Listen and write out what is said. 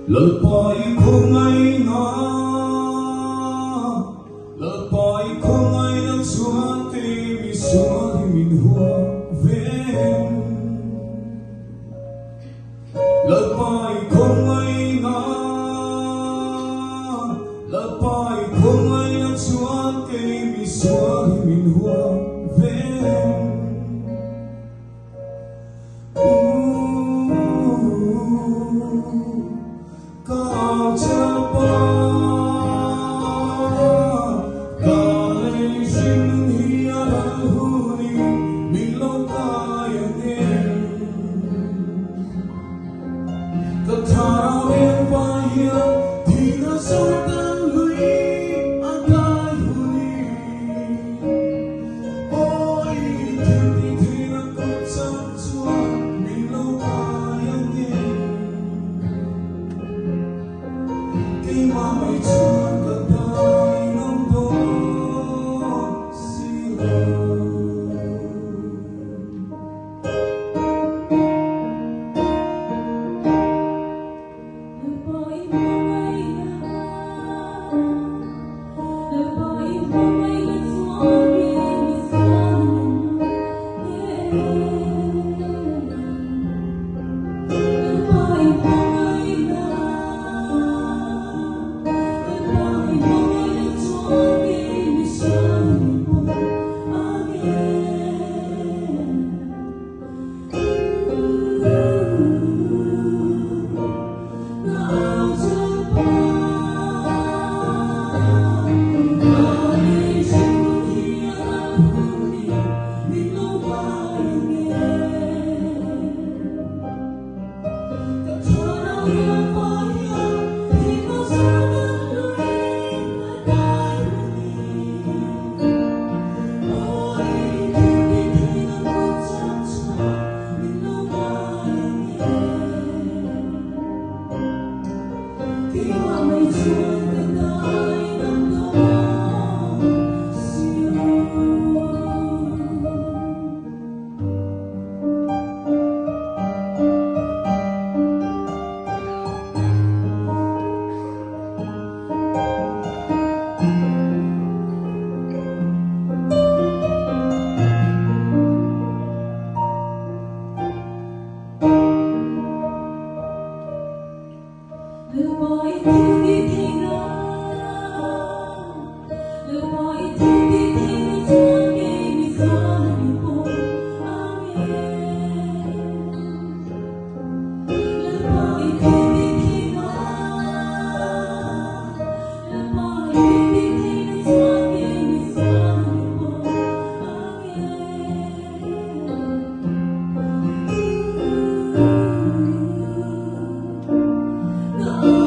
Lepai ko ngay nga, lepai ko ngay nagsuhan kay misuha minhua ven. Lepai ko ngay nga, lepai ko ngay nagsuhan kay misuha minhua ven. Cao cha ba Kalay sin hiya huni Milaw kaya din Katawin pa hiya Di na sultan hui Agay huni Oy Di na kutsat suwa Milaw kaya din Kay mamay chuan katay ng dosira. No.